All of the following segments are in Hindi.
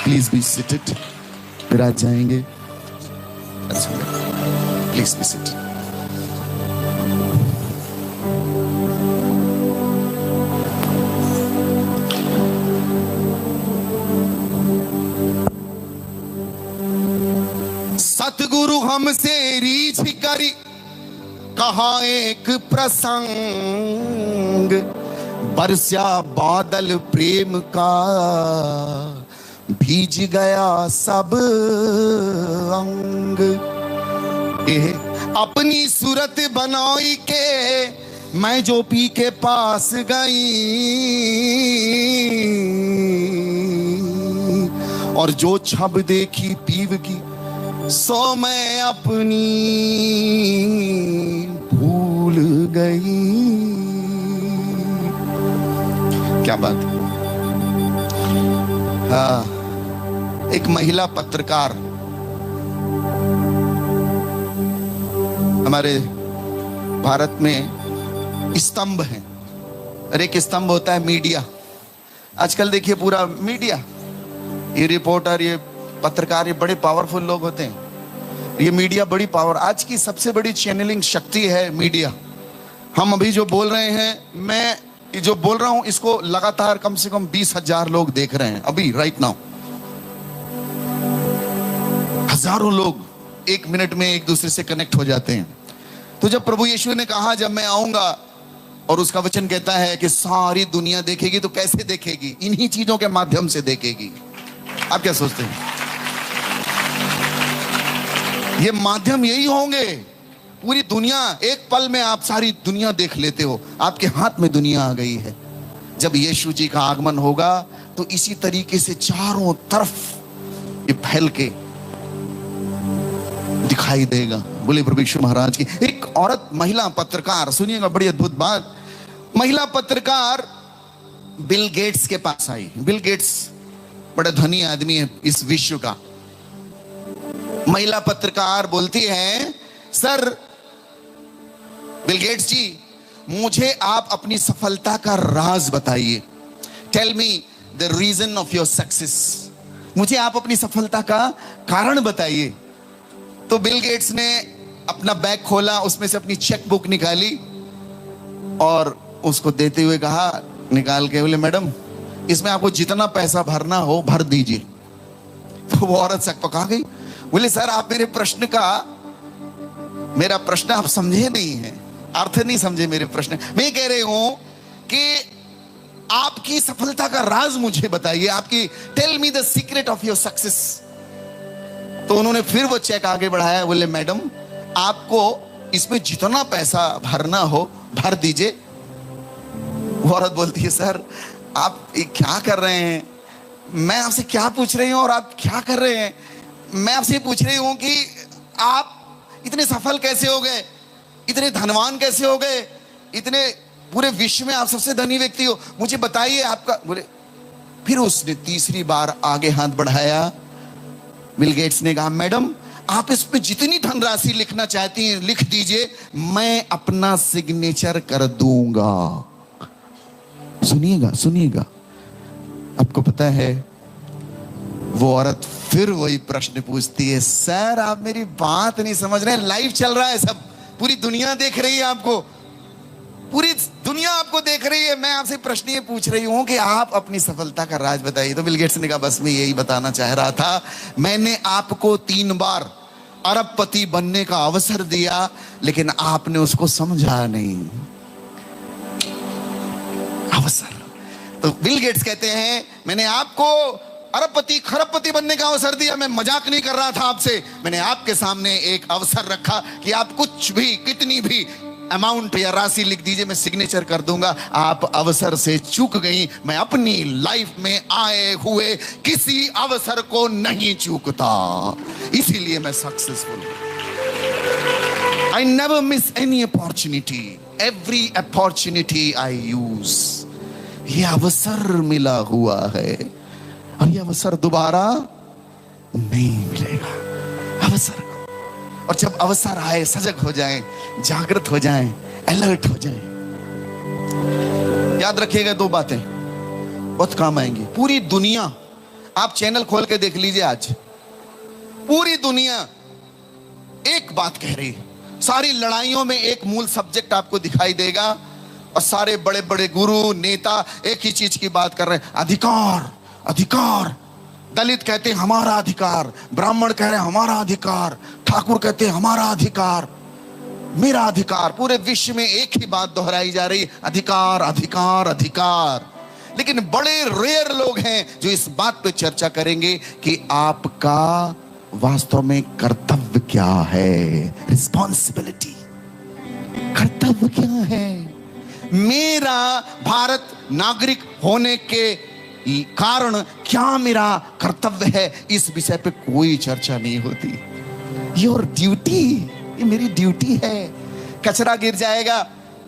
Please be seated. विराज जाएंगे, प्लीज बी सिटेड। सतगुरु हमसे रीझ करी कहा एक प्रसंग, बरसा बादल प्रेम का भीज गया सब अंग। अपनी सूरत बनाई के मैं जो पी के पास गई, और जो छब देखी पीव की सो मैं अपनी भूल गई। क्या बात। हाँ, एक महिला पत्रकार हमारे भारत में स्तंभ है, और एक स्तंभ होता है मीडिया। आजकल देखिए पूरा मीडिया, ये रिपोर्टर, ये पत्रकार, ये बड़े पावरफुल लोग होते हैं। ये मीडिया बड़ी पावर, आज की सबसे बड़ी चैनलिंग शक्ति है मीडिया। हम अभी जो बोल रहे हैं, मैं जो बोल रहा हूं इसको लगातार कम से कम 20,000 लोग देख रहे हैं अभी राइट नाउ। हजारों लोग एक मिनट में एक दूसरे से कनेक्ट हो जाते हैं। तो जब प्रभु यीशु ने कहा जब मैं आऊंगा, और उसका वचन कहता है कि सारी दुनिया देखेगी, तो कैसे देखेगी? इन्हीं चीजों के माध्यम से देखेगी। आप क्या सोचते हैं? ये माध्यम यही होंगे। पूरी दुनिया, एक पल में आप सारी दुनिया देख लेते हो, आपके हाथ में दुनिया आ गई है। जब यीशु जी का आगमन होगा तो इसी तरीके से चारों तरफ ये फैल के दिखाई देगा। बोले प्रभु यीशु महाराज की। एक औरत, महिला पत्रकार, सुनिएगा बड़ी अद्भुत बात। महिला पत्रकार बिल गेट्स के पास आई। बिल गेट्स बड़ा धनी आदमी है इस विश्व का। महिला पत्रकार बोलती है, सर बिल गेट्स जी, मुझे आप अपनी सफलता का राज बताइए। Tell me the reason of your success. मुझे आप अपनी सफलता का कारण बताइए। तो बिल गेट्स ने अपना बैग खोला, उसमें से अपनी चेक बुक निकाली और उसको देते हुए कहा, निकाल के बोले, मैडम इसमें आपको जितना पैसा भरना हो भर दीजिए। तो वो औरत सकपका गई। बोले, सर आप मेरे प्रश्न आप समझे नहीं है, अर्थ नहीं समझे मेरे प्रश्न। मैं कह रही हूं कि आपकी सफलता का राज मुझे बताइए, आपकी tell me the secret of your success. तो उन्होंने फिर वो चेक आगे बढ़ाया। बोले, मैडम आपको इसमें जितना पैसा भरना हो भर दीजिए। वो औरत बोलती है, सर आप क्या कर रहे हैं? मैं आपसे क्या पूछ रही हूं और आप क्या कर रहे हैं? मैं आपसे पूछ रही हूं कि आप इतने सफल कैसे हो गए, इतने धनवान कैसे हो गए, इतने पूरे विश्व में आप सबसे धनी व्यक्ति हो, मुझे बताइए आपका। बोले, फिर उसने तीसरी बार आगे हाथ बढ़ाया। बिल गेट्स ने कहा, मैडम आप इस पे जितनी धनराशि लिखना चाहती हैं लिख दीजिए, मैं अपना सिग्नेचर कर दूंगा। सुनिएगा सुनिएगा, आपको पता है वो औरत फिर वही प्रश्न पूछती है, सर आप मेरी बात नहीं समझ रहे, लाइव चल रहा है सब, पूरी दुनिया देख रही है आपको, पूरी दुनिया आपको देख रही है। मैं आपसे प्रश्न ये पूछ रही हूं कि आप अपनी सफलता का राज बताइए। तो बिल गेट्स ने कहा, बस मैं यही बताना चाह रहा था, मैंने आपको 3 बार अरबपति बनने का अवसर दिया, लेकिन आपने उसको समझा नहीं। अवसर। तो बिल गेट्स कहते हैं, मैंने आपको अरबपति खरबपति बनने का अवसर दिया, मैं मजाक नहीं कर रहा था आपसे। मैंने आपके सामने एक अवसर रखा कि आप कुछ भी, कितनी भी अमाउंट या राशि लिख दीजिए, मैं सिग्नेचर कर दूंगा। आप अवसर से चूक गई। मैं अपनी लाइफ में आए हुए किसी अवसर को नहीं चूकता, इसीलिए मैं सक्सेसफुल हूं। I never miss any opportunity. Every opportunity I use. ये अवसर मिला हुआ है और ये अवसर दोबारा नहीं मिलेगा। अवसर, और जब अवसर आए सजग हो जाएं, जागृत हो जाएं, अलर्ट हो जाएं। याद रखिएगा 2 बातें बहुत काम आएंगी। पूरी दुनिया आप चैनल खोल के देख लीजिए, आज पूरी दुनिया एक बात कह रही है। सारी लड़ाइयों में एक मूल सब्जेक्ट आपको दिखाई देगा, और सारे बड़े बड़े गुरु नेता एक ही चीज की बात कर रहे हैं, अधिकार अधिकार। दलित कहते हैं हमारा अधिकार, ब्राह्मण कह रहे हैं हमारा अधिकार, ठाकुर कहते हैं हमारा अधिकार, मेरा अधिकार। पूरे विश्व में एक ही बात दोहराई जा रही, अधिकार अधिकार अधिकार। लेकिन बड़े रेयर लोग हैं जो इस बात पे चर्चा करेंगे कि आपका वास्तव में कर्तव्य क्या है, रिस्पॉन्सिबिलिटी, कर्तव्य क्या है। मेरा भारत नागरिक होने के कारण क्या मेरा कर्तव्य है, इस विषय पे कोई चर्चा नहीं होती। योर ड्यूटी, ये मेरी ड्यूटी है। कचरा गिर जाएगा,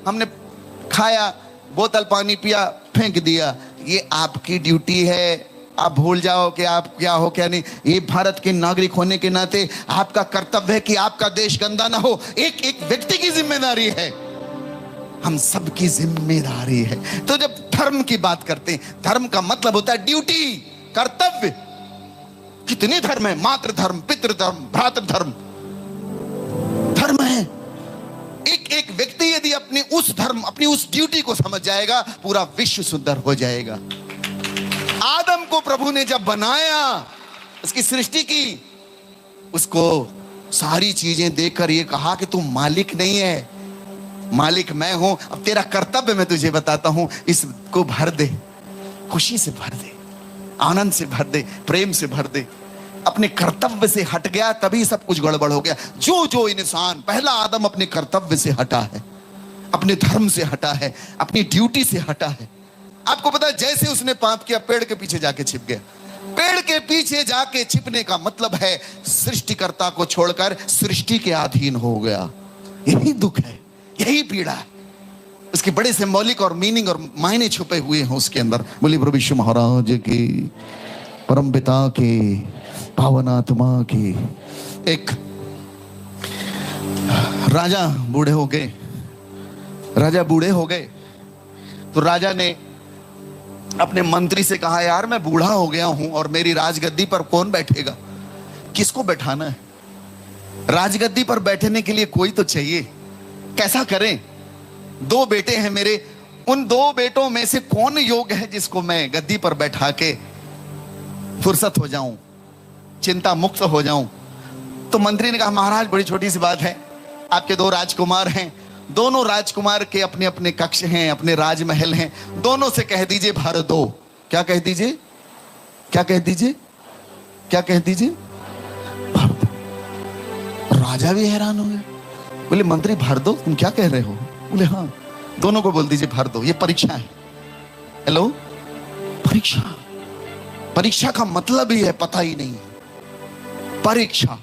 हमने खाया, बोतल पानी पिया, फेंक दिया, ये आपकी ड्यूटी है। आप भूल जाओ कि आप क्या हो क्या नहीं। ये भारत के नागरिक होने के नाते आपका कर्तव्य है कि आपका देश गंदा ना हो। एक एक व्यक्ति की जिम्मेदारी है, हम सबकी जिम्मेदारी है। तो जब धर्म की बात करते हैं, धर्म का मतलब होता है ड्यूटी, कर्तव्य। कितने धर्म है, मातृ धर्म, पितृ धर्म, भ्रातृ धर्म, धर्म है। एक एक व्यक्ति यदि अपनी उस धर्म, अपनी उस ड्यूटी को समझ जाएगा, पूरा विश्व सुंदर हो जाएगा। आदम को प्रभु ने जब बनाया, उसकी सृष्टि की, उसको सारी चीजें देखकर ये कहा कि तू मालिक नहीं है, मालिक मैं हूं। अब तेरा कर्तव्य मैं तुझे बताता हूं, इसको भर दे, खुशी से भर दे, आनंद से भर दे, प्रेम से भर दे। अपने कर्तव्य से हट गया, तभी सब कुछ गड़बड़ हो गया। जो इंसान, पहला आदम अपने कर्तव्य से हटा है, अपने धर्म से हटा है, अपनी ड्यूटी से हटा है। आपको पता है, जैसे उसने पाप किया, पेड़ के पीछे जाके छिप गया। पेड़ के पीछे जाके छिपने का मतलब है सृष्टिकर्ता को छोड़कर सृष्टि के अधीन हो गया। यही दुख है, यही पीड़ा है। उसके बड़े सिंबॉलिक और मीनिंग और मायने छुपे हुए हैं उसके अंदर। बोली प्रभु विश्व महाराज की, परम पिता की, पावन आत्मा की। एक राजा बूढ़े हो गए, राजा बूढ़े हो गए तो राजा ने अपने मंत्री से कहा, यार मैं बूढ़ा हो गया हूं और मेरी राजगद्दी पर कौन बैठेगा, किसको बैठाना है। राजगद्दी पर बैठने के लिए कोई तो चाहिए, कैसा करें। 2 बेटे हैं मेरे, उन 2 बेटों में से कौन योग्य है जिसको मैं गद्दी पर बैठा के फुर्सत हो जाऊं, चिंता मुक्त हो जाऊं। तो मंत्री ने कहा, महाराज बड़ी छोटी सी बात है, आपके 2 राजकुमार हैं, दोनों राजकुमार के अपने अपने कक्ष हैं, अपने राजमहल हैं, दोनों से कह दीजिए भर दो। क्या कह दीजिए, क्या कह दीजिए, क्या कह दीजिए, भर दो। राजा भी हैरान हो गए, बोले मंत्री भर दो, तुम क्या कह रहे हो। बोले हाँ, दोनों को बोल दीजिए भर दो, ये परीक्षा है। हेलो, परीक्षा, परीक्षा का मतलब ही है पता ही नहीं है। परीक्षा,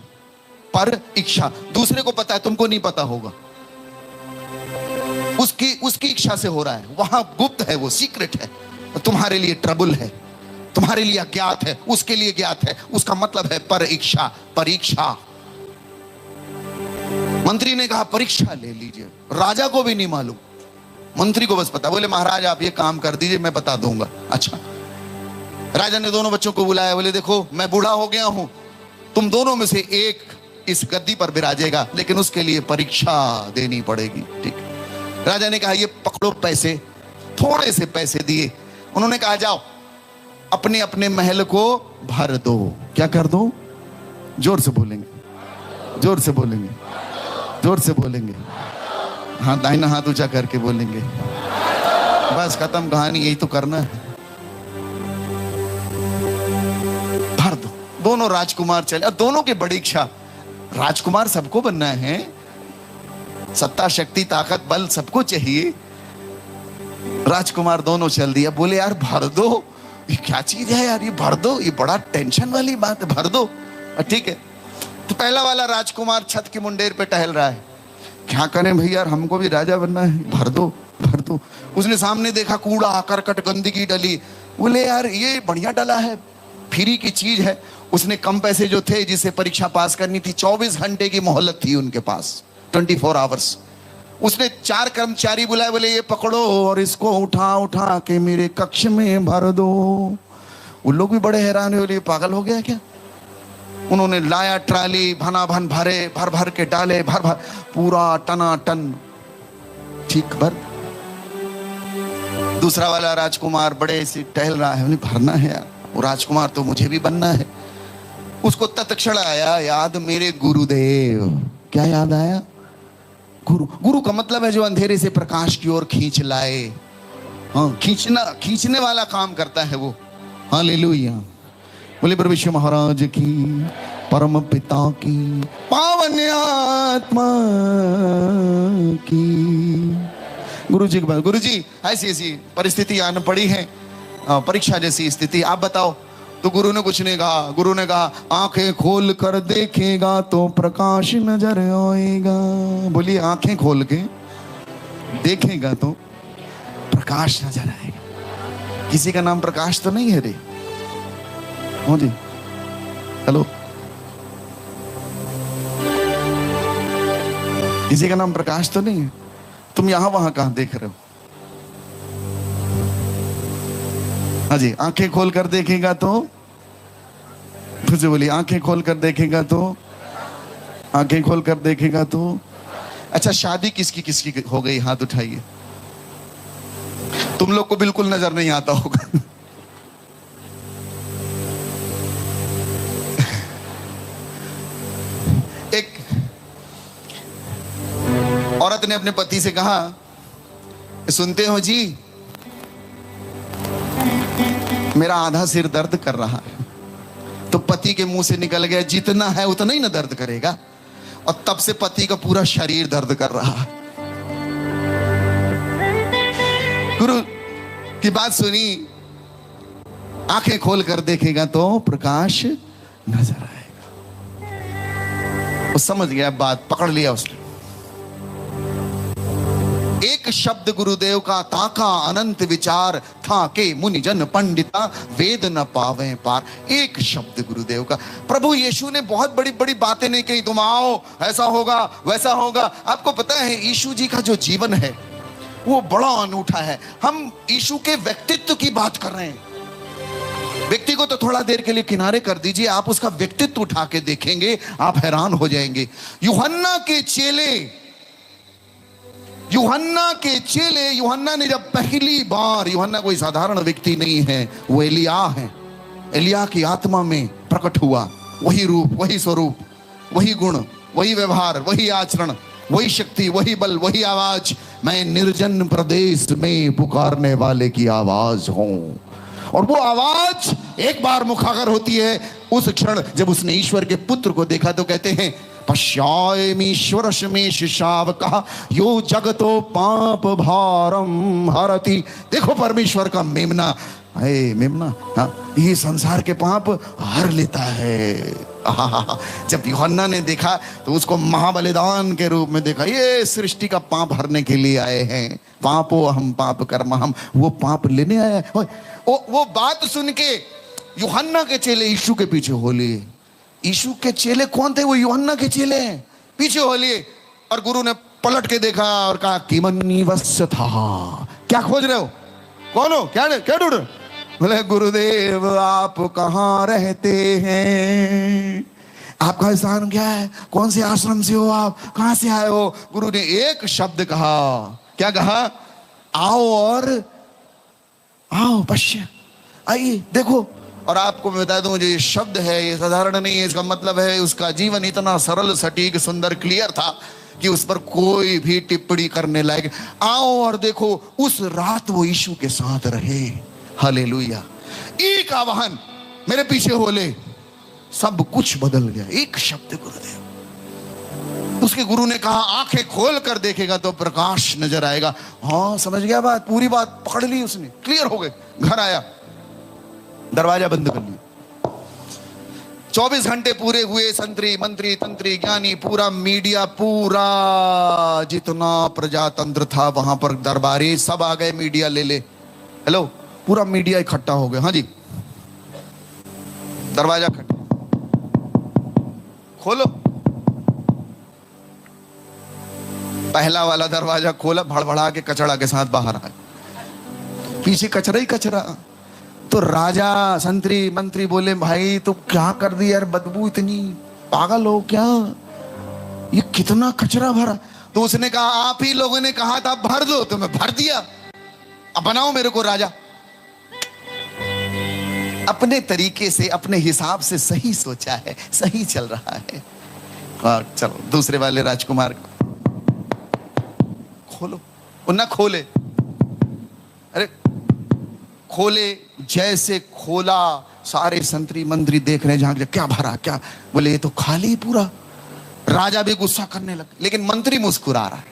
पर इच्छा, दूसरे को पता है, तुमको नहीं पता होगा। उसकी इच्छा से हो रहा है, वहां गुप्त है, वो सीक्रेट है, तुम्हारे लिए ट्रबल है, तुम्हारे लिए अज्ञात है, उसके लिए ज्ञात है। उसका मतलब है पर इच्छा, परीक्षा। मंत्री ने कहा परीक्षा ले लीजिए। राजा को भी नहीं मालूम, मंत्री को बस पता। बोले महाराज आप ये काम कर दीजिए, मैं बता दूंगा। अच्छा, राजा ने दोनों बच्चों को बुलाया, बोले देखो मैं बूढ़ा हो गया हूं, तुम दोनों में से एक इस गद्दी पर विराजेगा, लेकिन उसके लिए परीक्षा देनी पड़ेगी। ठीक, राजा ने कहा ये पकड़ो पैसे, थोड़े से पैसे दिए। उन्होंने कहा जाओ अपने अपने महल को भर दो। क्या कर दो, जोर से बोलेंगे, जोर से बोलेंगे, जोर से बोलेंगे, हाँ दाहिना हाथ ऊंचा करके बोलेंगे। बस खत्म कहानी, यही तो करना है, भर दो। दोनों राजकुमार चले, और दोनों की बड़ी इच्छा, राजकुमार सबको बनना है, सत्ता शक्ति ताकत बल सबको चाहिए। राजकुमार दोनों चल दिया। बोले यार भर दो, ये क्या चीज है यार, ये भर दो, ये बड़ा टेंशन वाली बात है, भर दो। ठीक है, तो पहला वाला राजकुमार छत की मुंडेर पे टहल रहा है, क्या करें भैया, हमको भी राजा बनना है, भर दो भर दो। उसने सामने देखा कूड़ा करकट गंदगी डली। बोले यार ये बढ़िया डला है, फ्री की चीज है। उसने कम पैसे जो थे, जिसे परीक्षा पास करनी थी, 24 घंटे की मोहलत थी उनके पास, 24 आवर्स। उसने 4 कर्मचारी बुलाए, बोले ये पकड़ो और इसको उठा उठा के मेरे कक्ष में भर दो। वो लोग भी बड़े हैरान हुए, पागल हो गया क्या। उन्होंने लाया ट्राली, भना भन भरे, भर भर के डाले, भर भर पूरा टना टन ठीक भर। दूसरा वाला राजकुमार बड़े से टहल रहा है, उन्हें भरना है यार, वो राजकुमार तो मुझे भी बनना है। उसको तत्क्षण आया याद मेरे गुरुदेव। क्या याद आया? गुरु। गुरु का मतलब है जो अंधेरे से प्रकाश की ओर खींच लाए। हाँ, खींचने वाला काम करता है वो। हालेलुया। बोले परमेश्वर महाराज की, परम पिता की, पावन आत्मा की। गुरु जी के बाद, गुरु जी ऐसी ऐसी परिस्थिति आन पड़ी है, परीक्षा जैसी स्थिति, आप बताओ। तो गुरु ने कुछ नहीं कहा। गुरु ने कहा आंखें खोल कर देखेगा तो प्रकाश नजर आएगा। बोलिए, आंखें खोल के देखेगा तो प्रकाश नजर आएगा। किसी का नाम प्रकाश तो नहीं है रे? हो जी, हेलो, किसी का नाम प्रकाश तो नहीं है? तुम यहां वहां कहां देख रहे हो? हाँ जी, आंखें खोल कर देखेगा तो, फिर से बोलिए, आंखें खोल कर देखेगा तो, आंखें खोल कर देखेगा तो। अच्छा, शादी किसकी किसकी हो गई? हाथ उठाइए। तुम लोग को बिल्कुल नजर नहीं आता होगा। एक औरत ने अपने पति से कहा, सुनते हो जी, मेरा आधा सिर दर्द कर रहा है। तो पति के मुंह से निकल गया, जितना है उतना ही ना दर्द करेगा। और तब से पति का पूरा शरीर दर्द कर रहा है। गुरु की बात सुनी, आंखें खोल कर देखेगा तो प्रकाश नजर आएगा। वो समझ गया बात, पकड़ लिया उसने। एक शब्द गुरुदेव का ताका अनंत विचार था के मुनि जन पंडिता वेद न पावे पार। एक शब्द गुरुदेव का। प्रभु यीशु ने बहुत बड़ी बड़ी बातें नहीं कही, तुम आओ ऐसा होगा वैसा होगा। आपको पता है यीशु जी का जो जीवन है वो बड़ा अनूठा है। हम यीशु के व्यक्तित्व की बात कर रहे हैं। व्यक्ति को तो थोड़ा देर के लिए किनारे कर दीजिए, आप उसका व्यक्तित्व उठा के देखेंगे, आप हैरान हो जाएंगे। यूहन्ना के चेले, यूहन्ना ने जब पहली बार, यूहन्ना कोई साधारण व्यक्ति नहीं है, वो एलिया है। एलिया की आत्मा में प्रकट हुआ, वही रूप, वही स्वरूप, वही गुण, वही व्यवहार, वही आचरण, वही शक्ति, वही बल, वही आवाज। मैं निर्जन प्रदेश में पुकारने वाले की आवाज हूं। और वो आवाज एक बार मुखागर होती है उस क्षण जब उसने ईश्वर के पुत्र को देखा। तो कहते हैं पश्यामीश्वर शमेश शावका यो जगतो पाप भारम हरति। देखो परमेश्वर का मेमना, मेमना, हाँ, ये संसार के पाप हर लेता है। जब यूहन्ना ने देखा तो उसको महाबलिदान के रूप में देखा। ये सृष्टि का पाप हरने के लिए आए हैं। पापो हम पाप कर्म हम, वो पाप लेने आया है। वो बात सुन के यूहन्ना के चेले यीशु के पीछे हो लिए। यीशु के चेले कौन थे? वो यूहन्ना के चेले हैं, पीछे हो लिए। और गुरु ने पलट के देखा और कहा किमन्नी वस्य था। क्या खोज रहे हो? कौन हो? क्या ढूंढ? बोले गुरुदेव आप कहाँ रहते हैं? आपका स्थान क्या है? कौन से आश्रम से हो आप? कहां से आए हो? गुरु ने एक शब्द कहा। क्या कहा? आओ और आओ, पश्य, आइए देखो। और आपको मैं बता दूं, जो ये शब्द है ये साधारण नहीं है। इसका मतलब है उसका जीवन इतना सरल, सटीक, सुंदर, क्लियर था कि उस पर कोई भी टिप्पणी करने लायक। आओ और देखो। उस रात वो यीशु के साथ रहे। हालेलुया। एक आवाहन, मेरे पीछे हो ले, सब कुछ बदल गया। एक शब्द गुरुदेव। उसके गुरु ने कहा आंखें खोल कर देखेगा तो प्रकाश नजर आएगा। हाँ, समझ गया बात, पूरी बात पकड़ ली उसने, क्लियर हो गए। घर आया, दरवाजा बंद कर लिया। 24 घंटे पूरे हुए। संतरी, मंत्री, तंत्री, ज्ञानी, पूरा मीडिया, पूरा जितना प्रजातंत्र था वहां पर, दरबारी सब आ गए। मीडिया ले ले, हेलो, पूरा मीडिया इकट्ठा हो गया। हाँ जी, दरवाजा खोलो। पहला वाला दरवाजा खोला, भड़बड़ा के कचड़ा के साथ बाहर आया। पीछे कचरा ही कचरा। तो राजा संतरी मंत्री बोले, भाई तो क्या कर दी यार, बदबू इतनी, पागल हो क्या, ये कितना कचरा भरा। तो उसने कहा, आप ही लोगों ने कहा था भर दो, तो मैं भर दिया, अब बनाओ मेरे को राजा। अपने तरीके से, अपने हिसाब से सही सोचा है, सही चल रहा है। और चलो दूसरे वाले राजकुमार को खोलो, ना खोले, अरे खोले, जैसे खोला सारे संतरी मंत्री देख रहे हैं, जहां क्या भरा, क्या, बोले ये तो खाली पूरा। राजा भी गुस्सा करने लगा, लेकिन मंत्री मुस्कुरा रहा है।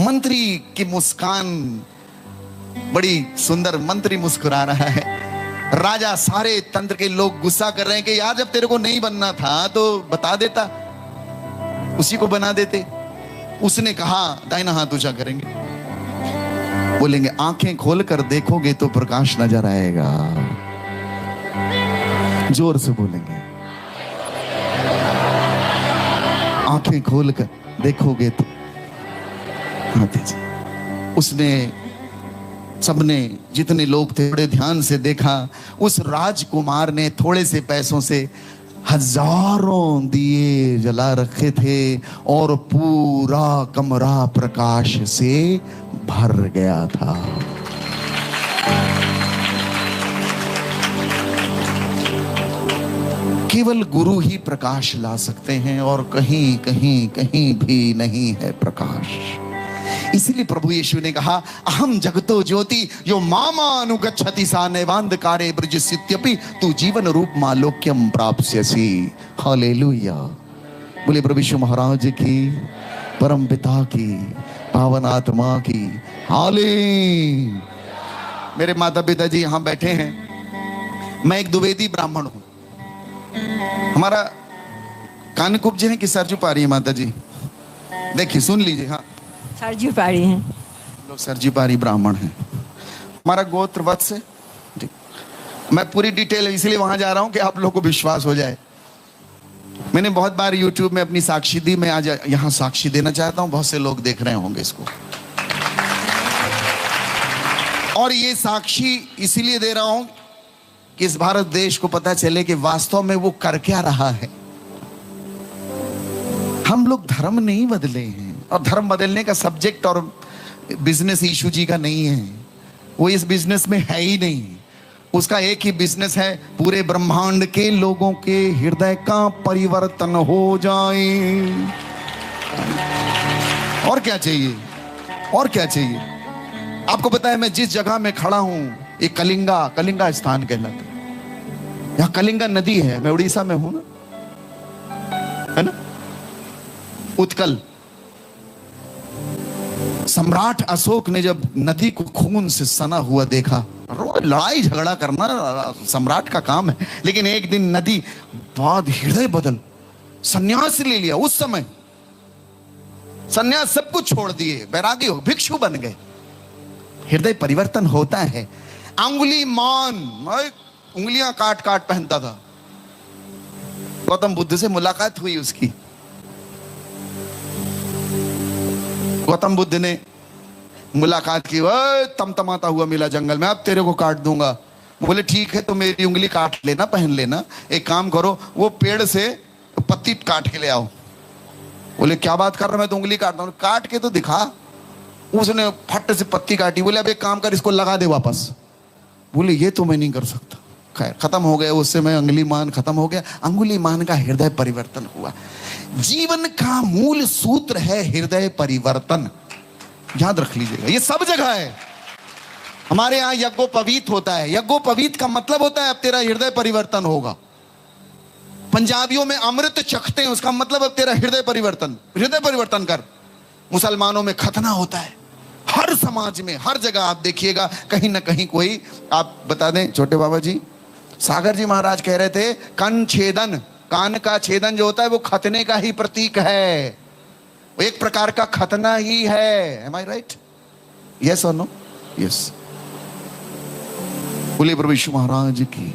मंत्री की मुस्कान बड़ी सुंदर, मंत्री मुस्कुरा रहा है। राजा, सारे तंत्र के लोग गुस्सा कर रहे हैं कि यार जब तेरे को नहीं बनना था तो बता देता, उसी को बना देते। उसने कहा, दाहिना हाथ ऊंचा करेंगे, बोलेंगे आंखें खोलकर देखोगे तो प्रकाश नजर आएगा। जोर से बोलेंगे, आंखें खोलकर देखोगे तो। उसने, सबने, जितने लोग थे बड़े ध्यान से देखा। उस राजकुमार ने थोड़े से पैसों से हजारों दिए जला रखे थे और पूरा कमरा प्रकाश से भर गया था। केवल गुरु ही प्रकाश ला सकते हैं और कहीं कहीं कहीं भी नहीं है प्रकाश। इसलिए प्रभु यीशु ने कहा, अहम जगतो ज्योति यो मामा अनुगच्छति सा नैवांधकारे ब्रजस्यत्यपि तू जीवन रूप मालोक्यम प्राप्स्यसि। हालेलुया। बोले प्रभु यीशु महाराज की, परम पिता की, पावन आत्मा की हाले। मेरे माता पिता जी यहां बैठे हैं। मैं एक द्विवेदी ब्राह्मण हूं। हमारा कानकुब्ज है कि सरजू पारी है माता जी? देखिए सुन लीजिए। हाँ, सरजू पारी हैं। लोग सरजू पारी ब्राह्मण हैं। हमारा गोत्र वत्स है। मैं पूरी डिटेल इसलिए वहां जा रहा हूं कि आप लोगों को विश्वास हो जाए। मैंने बहुत बार YouTube में अपनी साक्षी दी, मैं आज यहां साक्षी देना चाहता हूं। बहुत से लोग देख रहे होंगे इसको। और ये साक्षी इसीलिए दे रहा हूं कि इस भारत देश को पता चले कि वास्तव में वो कर क्या रहा है। हम लोग धर्म नहीं बदले हैं, और धर्म बदलने का सब्जेक्ट और बिजनेस यीशु जी का नहीं है। वो इस बिजनेस में है ही नहीं। उसका एक ही बिजनेस है, पूरे ब्रह्मांड के लोगों के हृदय का परिवर्तन हो जाए। और क्या चाहिए, और क्या चाहिए? आपको पता है मैं जिस जगह में खड़ा हूं, ये कलिंगा स्थान कहलाता है। यहां कलिंगा नदी है। मैं उड़ीसा में हूं ना, है ना। उत्कल, सम्राट अशोक ने जब नदी को खून से सना हुआ देखा, लड़ाई झगड़ा करना सम्राट का काम है, लेकिन एक दिन नदी बाद हृदय बदल, सन्यास ले लिया। उस समय सन्यास सब कुछ छोड़ दिए, बैरागी हो, भिक्षु बन गए। हृदय परिवर्तन होता है। अंगुली मान, उंगलियां काट काट पहनता था। गौतम बुद्ध से मुलाकात हुई उसकी। गौतम बुद्ध ने मुलाकात की, तमतमाता हुआ मिला जंगल में, अब तेरे को काट दूंगा। बोले ठीक है, तो मेरी उंगली काट लेना, पहन लेना। एक काम करो, वो पेड़ से पत्ती काट के ले आओ। बोले क्या बात कर रहा, मैं तो उंगली काटता हूं। काट के तो दिखा। उसने फट से पत्ती काटी। बोले अब एक काम कर, इसको लगा दे वापस। बोले ये तो मैं नहीं कर सकता। खैर खत्म हो गया उससे, मैं अंगुली मान खत्म हो गया। अंगुली मान का हृदय परिवर्तन हुआ। जीवन का मूल सूत्र है हृदय परिवर्तन। याद रख लीजिएगा, ये सब जगह है। हमारे यहां यज्ञोपवीत होता है। यज्ञोपवीत का मतलब होता है अब तेरा हृदय परिवर्तन होगा। पंजाबियों में अमृत चखते हैं, उसका मतलब अब तेरा हृदय परिवर्तन कर। मुसलमानों में खतना होता है। हर समाज में, हर जगह आप देखिएगा कहीं ना कहीं कोई, आप बता दें छोटे बाबा जी, सागर जी महाराज कह रहे थे, कन छेदन, कान का छेदन जो होता है वो खतने का ही प्रतीक है। वो एक प्रकार का खतना ही है। एम आई राइट? यस और नो? यस। बोले प्रभु यीशु महाराज की।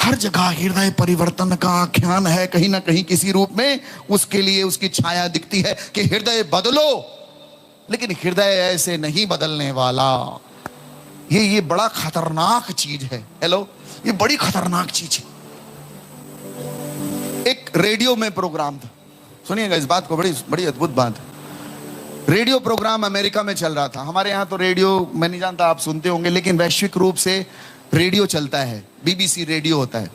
हर जगह हृदय परिवर्तन का आख्यान है, कहीं ना कहीं किसी रूप में उसके लिए उसकी छाया दिखती है कि हृदय बदलो। लेकिन हृदय ऐसे नहीं बदलने वाला। ये बड़ा खतरनाक चीज है। हेलो, ये बड़ी खतरनाक चीज है। एक रेडियो में प्रोग्राम था, सुनिएगा इस बात को, बड़ी बड़ी अद्भुत बात है। रेडियो प्रोग्राम अमेरिका में चल रहा था। हमारे यहाँ तो रेडियो मैं नहीं जानता, आप सुनते होंगे, लेकिन वैश्विक रूप से रेडियो चलता है, बीबीसी रेडियो होता है।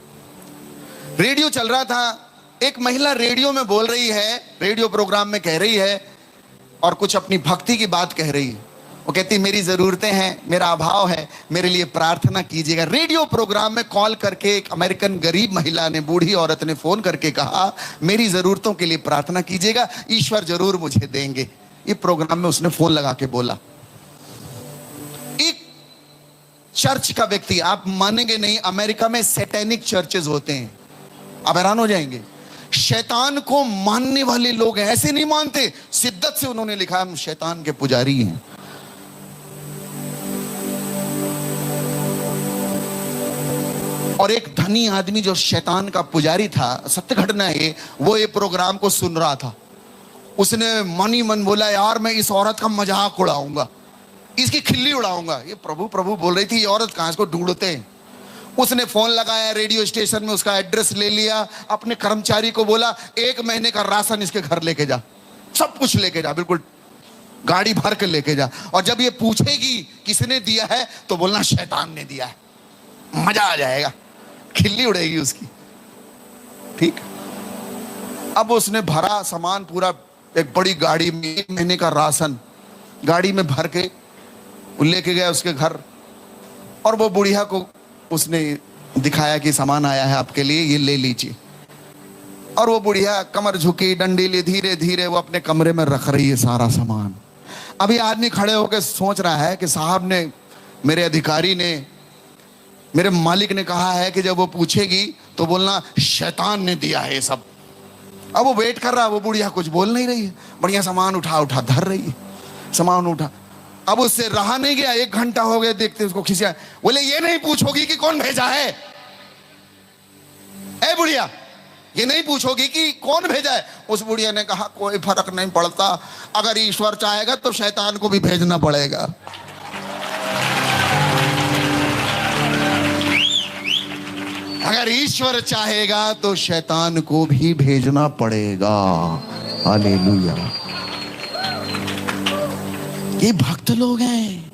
रेडियो चल रहा था, एक महिला रेडियो में बोल रही है, रेडियो प्रोग्राम में कह रही है और कुछ अपनी भक्ति की बात कह रही है। वो कहती, मेरी जरूरतें हैं, मेरा अभाव है, मेरे लिए प्रार्थना कीजिएगा। रेडियो प्रोग्राम में कॉल करके एक अमेरिकन गरीब महिला ने, बूढ़ी औरत ने फोन करके कहा, मेरी जरूरतों के लिए प्रार्थना कीजिएगा, ईश्वर जरूर मुझे देंगे। ये प्रोग्राम में उसने फोन लगा के बोला। एक चर्च का व्यक्ति, आप मानेंगे नहीं, अमेरिका में सैटेनिक चर्चेज होते हैं, आप हैरान हो जाएंगे। शैतान को मानने वाले लोग हैं, ऐसे नहीं मानते, शिद्दत से उन्होंने लिखा हम शैतान के पुजारी हैं। और एक धनी आदमी जो शैतान का पुजारी था, सत्य घटना है, वो ये प्रोग्राम को सुन रहा था। उसने मन ही मन बोला, यार मैं इस औरत का मजाक उड़ाऊंगा, इसकी खिल्ली उड़ाऊंगा। ये प्रभु प्रभु बोल रही थी, ये औरत कहां, इसको ढूंढते हैं। उसने फोन लगाया रेडियो स्टेशन में, उसका एड्रेस ले लिया, अपने कर्मचारी को बोला 1 महीने का राशन इसके घर लेके जा, सब कुछ लेके जा, बिल्कुल गाड़ी भर के लेके जा। और जब ये पूछेगी किसने दिया है, तो बोलना शैतान ने दिया है, मजा आ जाएगा, खिल्ली उड़ेगी उसकी। ठीक। अब उसने भरा सामान पूरा, एक बड़ी गाड़ी में 1 महीने का राशन गाड़ी में भर के लेके गया उसके घर। और वो बुढ़िया को उसने दिखाया कि सामान आया है आपके लिए, ये ले लीजिए। और वो बुढ़िया कमर झुकी, डंडी ली, धीरे धीरे वो अपने कमरे में रख रही है सारा सामान। अभी आदमी खड़े होकर सोच रहा है कि साहब ने, मेरे अधिकारी ने, मेरे मालिक ने कहा है कि जब वो पूछेगी तो बोलना शैतान ने दिया है ये सब। अब वो वेट कर रहा है, वो बुढ़िया कुछ बोल नहीं रही है, बढ़िया सामान उठा उठा धर रही है, सामान उठा। अब उससे रहा नहीं गया, 1 घंटा हो गया, देखते उसको खिंचा। बोले ये नहीं पूछोगी कि कौन भेजा है? ए बुढ़िया, ये नहीं पूछोगी कि कौन भेजा है? उस बुढ़िया ने कहा कोई फर्क नहीं पड़ता, अगर ईश्वर चाहेगा तो शैतान को भी भेजना पड़ेगा। अगर ईश्वर चाहेगा तो शैतान को भी भेजना पड़ेगा। हालेलुया। ये भक्त लोग हैं।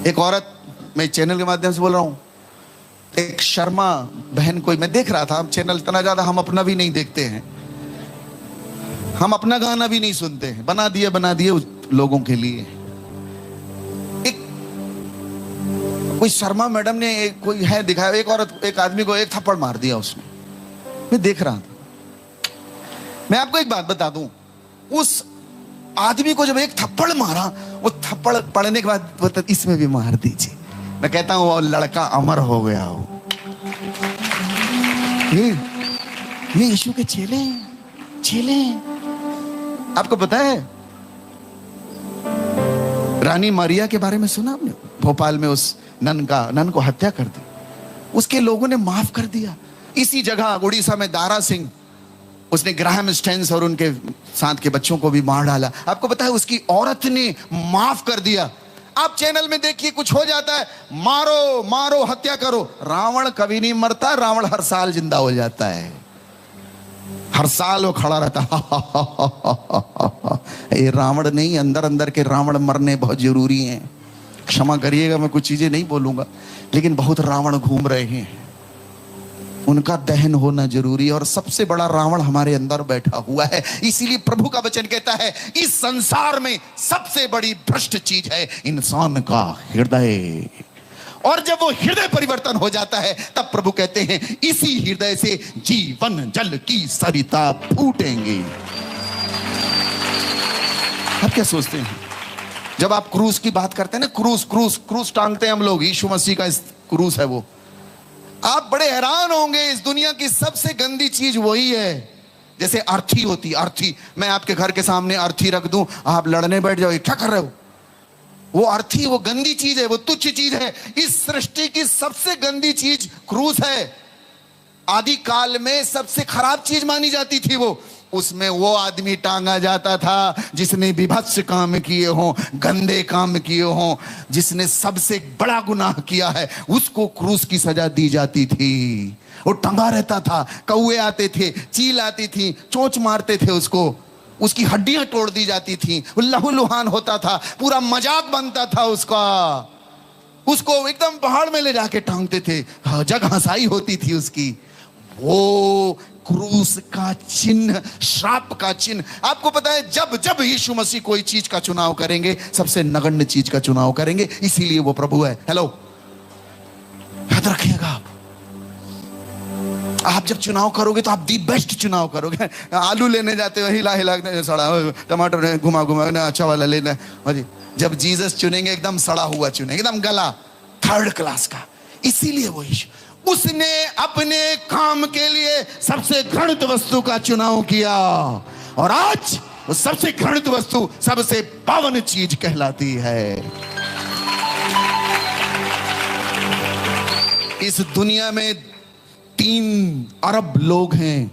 एक औरत, मैं चैनल के माध्यम से बोल रहा हूं, एक शर्मा बहन कोई, मैं देख रहा था, हम चैनल इतना ज्यादा हम अपना भी नहीं देखते हैं, हम अपना गाना भी नहीं सुनते हैं, बना दिए उस लोगों के लिए। कोई शर्मा मैडम ने कोई है दिखाया, एक औरत, एक आदमी को 1 थप्पड़ मार दिया उसने। मैं देख रहा था। मैं आपको एक बात बता दूं, उस आदमी को जब 1 थप्पड़ मारा, वो थप्पड़ पड़ने के बाद इसमें भी मार दीजिए। मैं कहता हूं वो लड़का अमर हो गया हो। ये यीशु के चेले आपको पता है रानी मारिया के बारे में सुना आपने? भोपाल में उस नन को हत्या कर दी, उसके लोगों ने माफ कर दिया। इसी जगह उड़ीसा में दारा सिंह, उसने ग्राहम स्टेन्स और उनके साथ के बच्चों को भी मार डाला। आपको पता है उसकी औरत ने माफ कर दिया। आप चैनल में देखिए, कुछ हो जाता है, मारो मारो हत्या करो। रावण कभी नहीं मरता, रावण हर साल जिंदा हो जाता है, हर साल वो खड़ा रहता। ये रावण नहीं, अंदर अंदर के रावण मरने बहुत जरूरी हैं। क्षमा करिएगा, मैं कुछ चीजें नहीं बोलूंगा, लेकिन बहुत रावण घूम रहे हैं, उनका दहन होना जरूरी है। और सबसे बड़ा रावण हमारे अंदर बैठा हुआ है। इसीलिए प्रभु का वचन कहता है, इस संसार में सबसे बड़ी भ्रष्ट चीज है इंसान का हृदय। और जब वो हृदय परिवर्तन हो जाता है, तब प्रभु कहते हैं इसी हृदय से जीवन जल की सरिता फूटेंगी। आप क्या सोचते हैं जब आप क्रूस की बात करते हैं ना, क्रूस टांगते हैं हम लोग, यीशु मसीह का क्रूस है वो। आप बड़े हैरान होंगे, इस दुनिया की सबसे गंदी चीज वही है। जैसे अर्थी होती, अर्थी, मैं आपके घर के सामने अर्थी रख दूं, आप लड़ने बैठ जाओ, क्या कर रहे हो? वो अर्थी, वो गंदी चीज है, वो तुच्छ चीज है। इस सृष्टि की सबसे गंदी चीज क्रूस है। आदि काल में सबसे खराब चीज मानी जाती थी वो। उसमें वो आदमी टांगा जाता था जिसने विभत्स काम किए हों, गंदे काम किए हों, जिसने सबसे बड़ा गुनाह किया है, उसको क्रूस की सजा दी जाती थी। वो टंगा रहता था, कौए आते थे, चील आती थी, चोंच मारते थे उसको, उसकी हड्डियां तोड़ दी जाती थी, वो लहूलुहान होता था, पूरा मजाक बनता था उसका, उसको एकदम पहाड़ में ले जाके टांगते थे, जग हंसाई होती थी उसकी। वो क्रूस का चिन्ह, श्राप का चिन्ह। आपको पता है, जब जब यीशु मसीह कोई चीज का चुनाव करेंगे, सबसे नगण्य चीज का चुनाव करेंगे, इसीलिए वो प्रभु है। हेलो, याद रखिएगा, आप जब चुनाव करोगे तो आप दी बेस्ट चुनाव करोगे। आलू लेने जाते हो, हिला हिला सड़ा, टमाटर घुमा घुमा अच्छा वाला लेना। जब जीसस चुनेंगे, एकदम सड़ा हुआ चुनेंगे, एकदम गला, थर्ड क्लास का। इसीलिए वो यीशु, उसने अपने काम के लिए सबसे घृणित वस्तु का चुनाव किया, और आज वो सबसे घृणित वस्तु सबसे पावन चीज कहलाती है। इस दुनिया में 3 अरब लोग हैं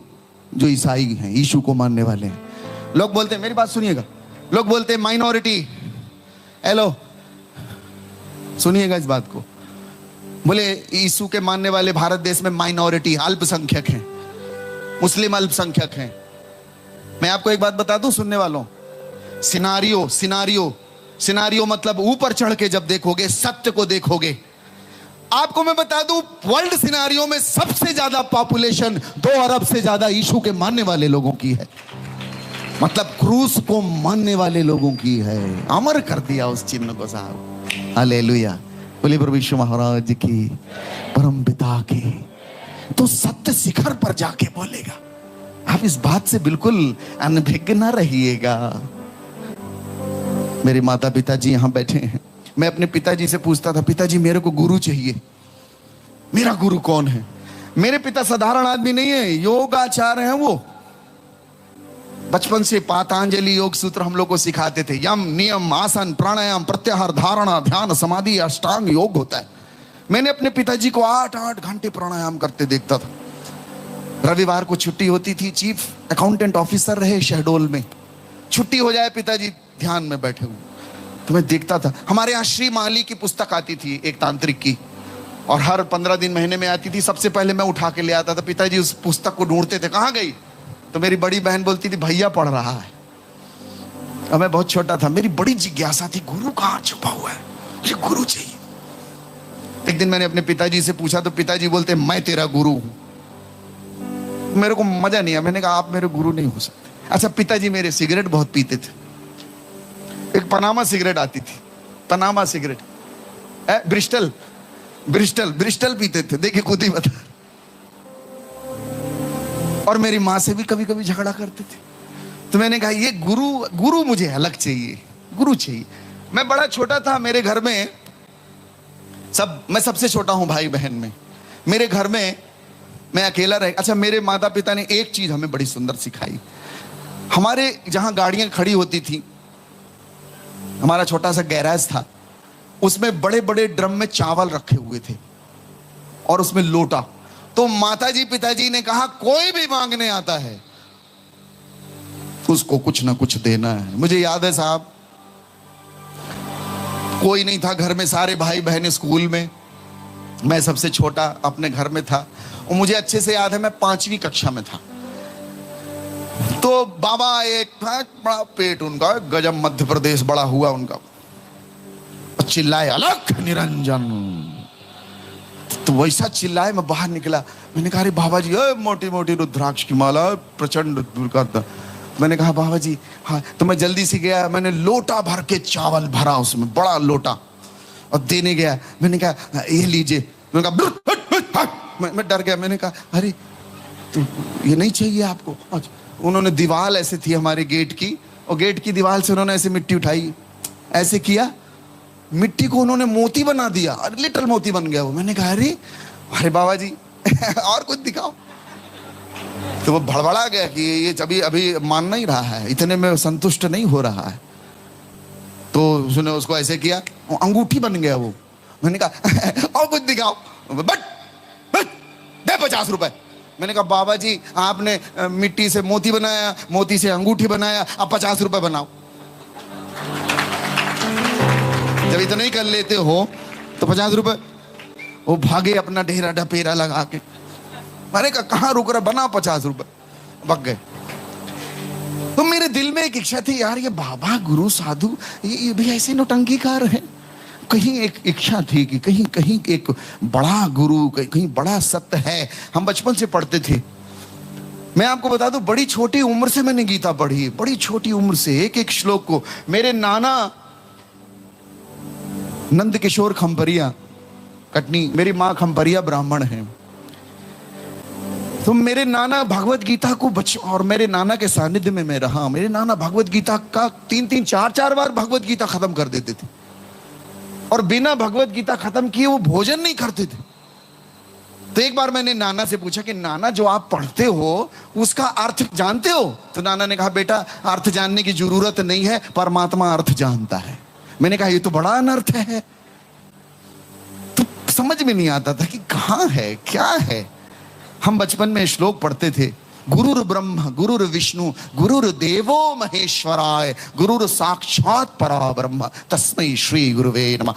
जो ईसाई हैं, यीशु को मानने वाले हैं। लोग बोलते हैं, मेरी बात सुनिएगा, लोग बोलते हैं माइनॉरिटी। हेलो, सुनिएगा इस बात को। बोले यीशु के मानने वाले भारत देश में माइनॉरिटी, अल्पसंख्यक हैं, मुस्लिम अल्पसंख्यक हैं। मैं आपको एक बात बता दूं सुनने वालों, सिनारियो सिनारियो सिनारियो मतलब ऊपर चढ़ के जब देखोगे, सत्य को देखोगे। आपको मैं बता दूं, वर्ल्ड सिनारियो में सबसे ज्यादा पॉपुलेशन 2 अरब से ज्यादा यीशु के मानने वाले लोगों की है। मतलब क्रूस को मानने वाले लोगों की है। अमर कर दिया उस चिन्ह को साहब। हालेलुया, बोले प्रभु यीशु महाराज की, परम पिता की। तो सत्य शिखर पर जाके बोलेगा। आप इस बात से बिल्कुल अनभिज्ञ ना रहिएगा। मेरे माता पिताजी यहां बैठे हैं। मैं अपने पिताजी से पूछता था, पिताजी मेरे को गुरु चाहिए, मेरा गुरु कौन है? मेरे पिता साधारण आदमी नहीं है, योगाचार्य हैं वो। बचपन से पातंजलि योग सूत्र हम लोग को सिखाते थे। यम, नियम, आसन, प्राणायाम, प्रत्याहार, धारणा, ध्यान, समाधि, अष्टांग योग होता है। मैंने अपने पिताजी को 8-8 घंटे प्राणायाम करते देखता था। रविवार को छुट्टी होती थी, चीफ अकाउंटेंट ऑफिसर रहे शहडोल में, छुट्टी हो जाए, पिताजी ध्यान में बैठे हुए, तो मैं देखता था। हमारे यहाँ श्री माली की पुस्तक आती थी, एक तांत्रिक की, और हर 15 दिन महीने में आती थी। सबसे पहले मैं उठा के ले आता था। पिताजी उस पुस्तक को ढूंढते थे, कहाँ गई? तो मेरी बड़ी बहन बोलती थी, भैया पढ़ रहा है। और मैं बहुत छोटा था, मेरी बड़ी जिज्ञासा थी, गुरु कहाँ छुपा हुआ है, मुझे गुरु चाहिए। एक दिन मैंने अपने पिताजी से पूछा, तो पिताजी बोलते, मैं तेरा गुरु हूं। मेरे को मजा नहीं आया। मैंने कहा, आप मेरे गुरु नहीं हो सकते। अच्छा, पिताजी मेरे सिगरेट बहुत पीते थे। एक पनामा सिगरेट आती थी, Panama cigarette, Bristol Bristol Bristol पीते थे। देखिए, खुद ही बता। और मेरी माँ से भी कभी कभी झगड़ा करते थे। तो मैंने कहा, ये गुरु मुझे अलग चाहिए, गुरु चाहिए। मैं बड़ा छोटा था, मेरे घर में मैं सबसे छोटा हूं भाई बहन में। मेरे घर में मैं अकेला रह। अच्छा, मेरे माता पिता ने एक चीज हमें बड़ी सुंदर सिखाई। हमारे जहां गाड़ियां खड़ी होती थी, हमारा छोटा सा गैराज था, उसमें बड़े बड़े ड्रम में चावल रखे हुए थे और उसमें लोटा। तो माताजी पिताजी ने कहा, कोई भी मांगने आता है उसको कुछ ना कुछ देना है। मुझे याद है साहब, कोई नहीं था घर में, सारे भाई बहन स्कूल में, मैं सबसे छोटा अपने घर में था। और मुझे अच्छे से याद है, मैं 5वीं कक्षा में था। तो बाबा, एक बड़ा पेट उनका, गजब मध्य प्रदेश बड़ा हुआ उनका, चिल्लाए, अलख निरंजन। तो वैसा चिल्लाए, मैं बाहर निकला। मैंने कहा, अरे बाबा जी, मोटी मोटी रुद्राक्ष की माला, प्रचंड दुर्गा। मैंने कहा, बाबा जी हाँ। तो मैं जल्दी से गया, मैंने लोटा भर के चावल भरा उसमें, बड़ा लोटा, और देने गया। मैंने कहा, ये लीजिए। मैंने कहा, मैं डर गया। मैंने कहा, अरे तो ये नहीं चाहिए आपको? उन्होंने, दीवार ऐसे थी हमारे गेट की, और गेट की दीवार से उन्होंने ऐसे मिट्टी उठाई, ऐसे किया, मिट्टी को उन्होंने मोती बना दिया, और लिटिल मोती बन गया वो। मैंने कहा, अरे बाबा जी और कुछ दिखाओ। तो वो भड़बड़ा गया कि ये अभी मान नहीं रहा है, इतने में संतुष्ट नहीं हो रहा है। तो उसने उसको ऐसे किया, अंगूठी बन गया वो। मैंने कहा, और कुछ दिखाओ। बट दे 50 रुपए। मैंने कहा बाबा जी आपने मिट्टी से मोती बनाया, मोती से अंगूठी बनाया, अब 50 रुपए बनाओ। जब इतना ही कर लेते हो तो 50 रुपए। वो भागे अपना ढेरा ढपेरा लगा के। मैंने कहा कहां रुक रहा, बना 50 रुपए, भाग गए। तो मेरे दिल में एक इच्छा थी, यार ये बाबा गुरु साधु ये भी ऐसे नौटंकीकार है। कहीं एक इच्छा थी कि कहीं कहीं एक बड़ा गुरु, कहीं बड़ा सत्य है। हम बचपन से पढ़ते थे। मैं आपको बता दूं, बड़ी छोटी उम्र से मैंने गीता पढ़ी, बड़ी छोटी उम्र से एक एक श्लोक को। मेरे नाना नंद किशोर खंपरिया कटनी, मेरी माँ खंपरिया ब्राह्मण है। तो मेरे नाना भगवत गीता को और मेरे नाना के सानिध्य में मैं रहा। मेरे नाना भगवत गीता का 3-3 4-4 बार भगवत गीता खत्म कर देते थे, और बिना भगवत गीता खत्म किए वो भोजन नहीं करते थे। तो एक बार मैंने नाना से पूछा कि नाना जो आप पढ़ते हो उसका अर्थ जानते हो? तो नाना ने कहा बेटा अर्थ जानने की जरूरत नहीं है, परमात्मा अर्थ जानता है। मैंने कहा ये तो बड़ा अनर्थ है। तो समझ में नहीं आता था कि कहां है, क्या है। हम बचपन में श्लोक पढ़ते थे, गुरुर ब्रह्म गुरुर विष्णु गुरुर देवो महेश्वराय गुरुर साक्षात परा ब्रह्म तस्मै श्री गुरुवे नमः।